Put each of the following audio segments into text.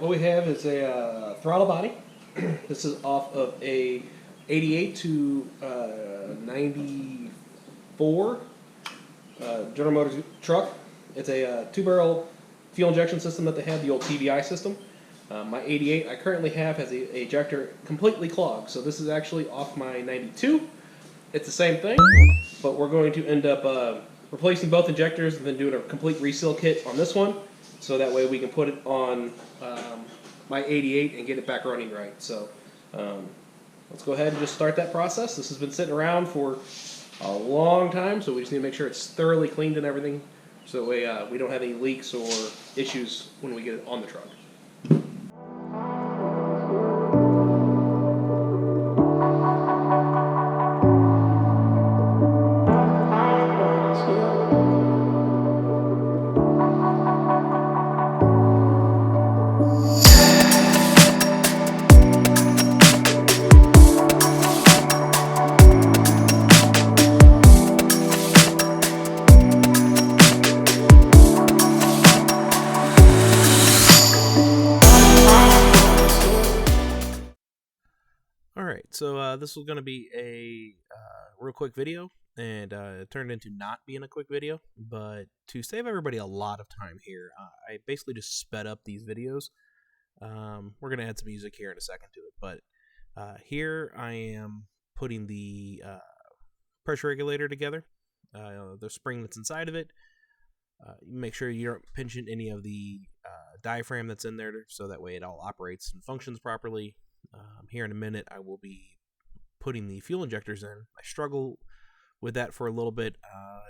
what we have is a throttle body. This is off of a 88 to 94 General Motors truck. It's a two-barrel fuel injection system that they have, the old TBI system. My 88 I currently have has a ejector completely clogged, so this is actually off my 92. It's the same thing, but we're going to end up replacing both injectors and then doing a complete reseal kit on this one, so that way we can put it on my 88 and get it back running right. So let's go ahead and just start that process. This has been sitting around for a long time, so we just need to make sure it's thoroughly cleaned and everything, so that way we don't have any leaks or issues when we get it on the truck. Alright, so this was going to be a real quick video, and it turned into not being a quick video, but to save everybody a lot of time here, I basically just sped up these videos. We're going to add some music here in a second to it, but here I am putting the pressure regulator together, the spring that's inside of it. Make sure you don't pinch any of the diaphragm that's in there, so that way it all operates and functions properly. Here in a minute I will be putting the fuel injectors in. I struggle with that for a little bit,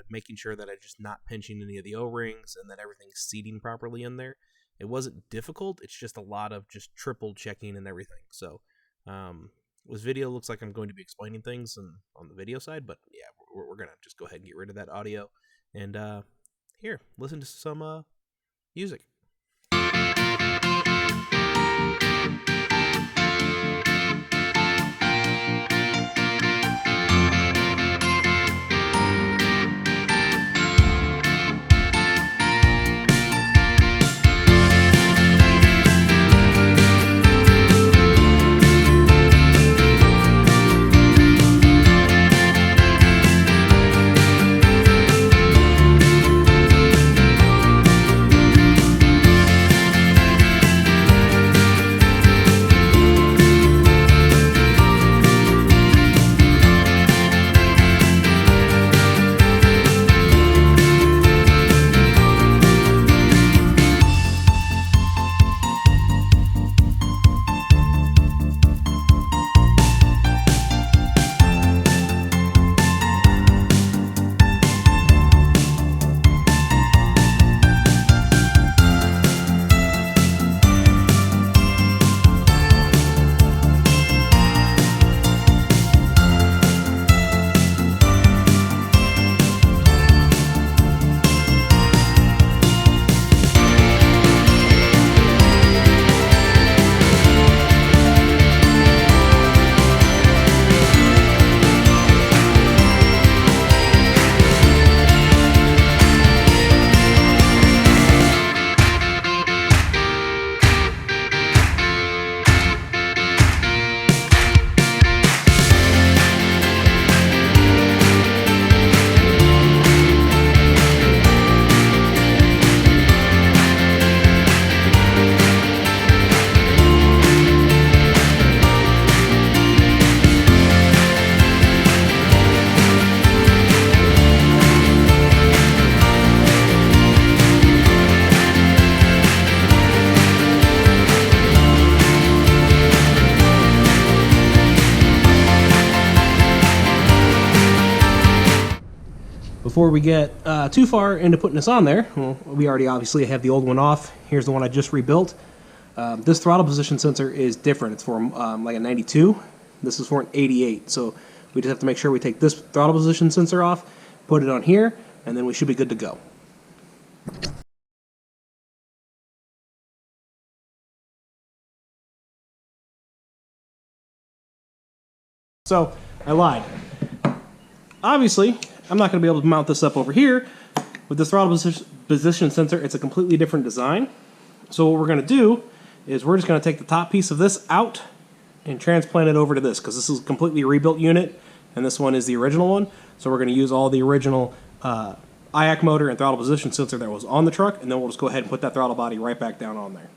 making sure that I'm just not pinching any of the O-rings and that everything's seating properly in there. It wasn't difficult, it's just a lot of just triple checking and everything. So this video looks like I'm going to be explaining things on the video side, but yeah, we're gonna just go ahead and get rid of that audio and here, listen to some music. Before we get too far into putting this on there, well, we already obviously have the old one off. Here's the one I just rebuilt. This throttle position sensor is different. It's for like a 92. This is for an 88. So we just have to make sure we take this throttle position sensor off, put it on here, and then we should be good to go. So I lied. Obviously, I'm not going to be able to mount this up over here. With this throttle position sensor, it's a completely different design. So what we're going to do is we're just going to take the top piece of this out and transplant it over to this, because this is a completely rebuilt unit, and this one is the original one. So we're going to use all the original IAC motor and throttle position sensor that was on the truck, and then we'll just go ahead and put that throttle body right back down on there.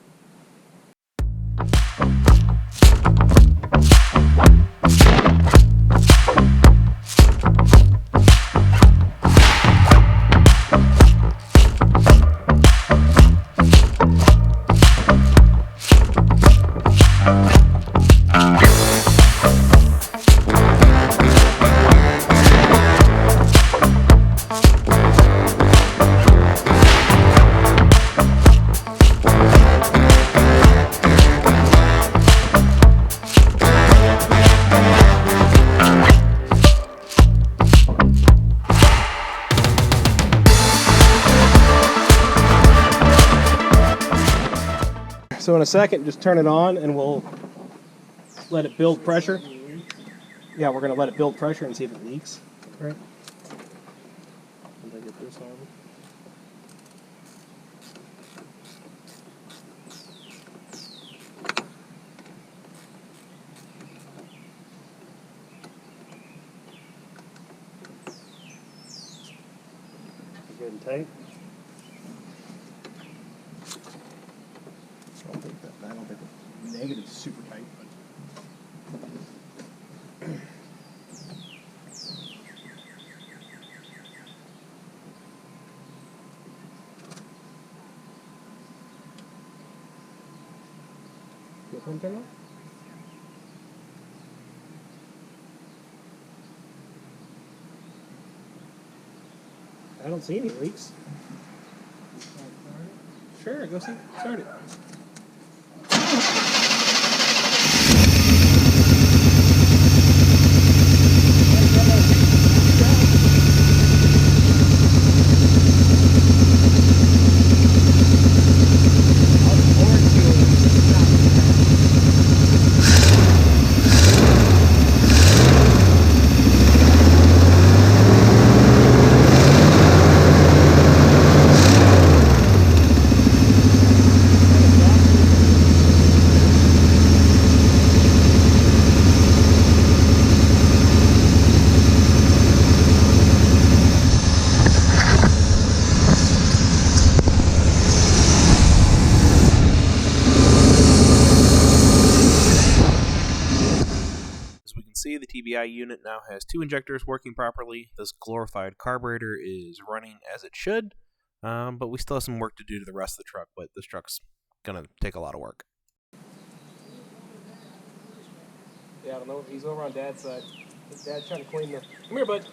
So in a second, just turn it on and we'll let it build pressure. Yeah, we're going to let it build pressure and see if it leaks. Right. Once I get this on. Good and tight. I don't think the negative's super tight, but this one turn on? I don't see any leaks. Sure, go see. Start it. See, the TBI unit now has 2 injectors working properly. This glorified carburetor is running as it should, but we still have some work to do to the rest of the truck, but this truck's going to take a lot of work. Yeah, I don't know. He's over on Dad's side. Dad's trying to clean the... Come here, bud.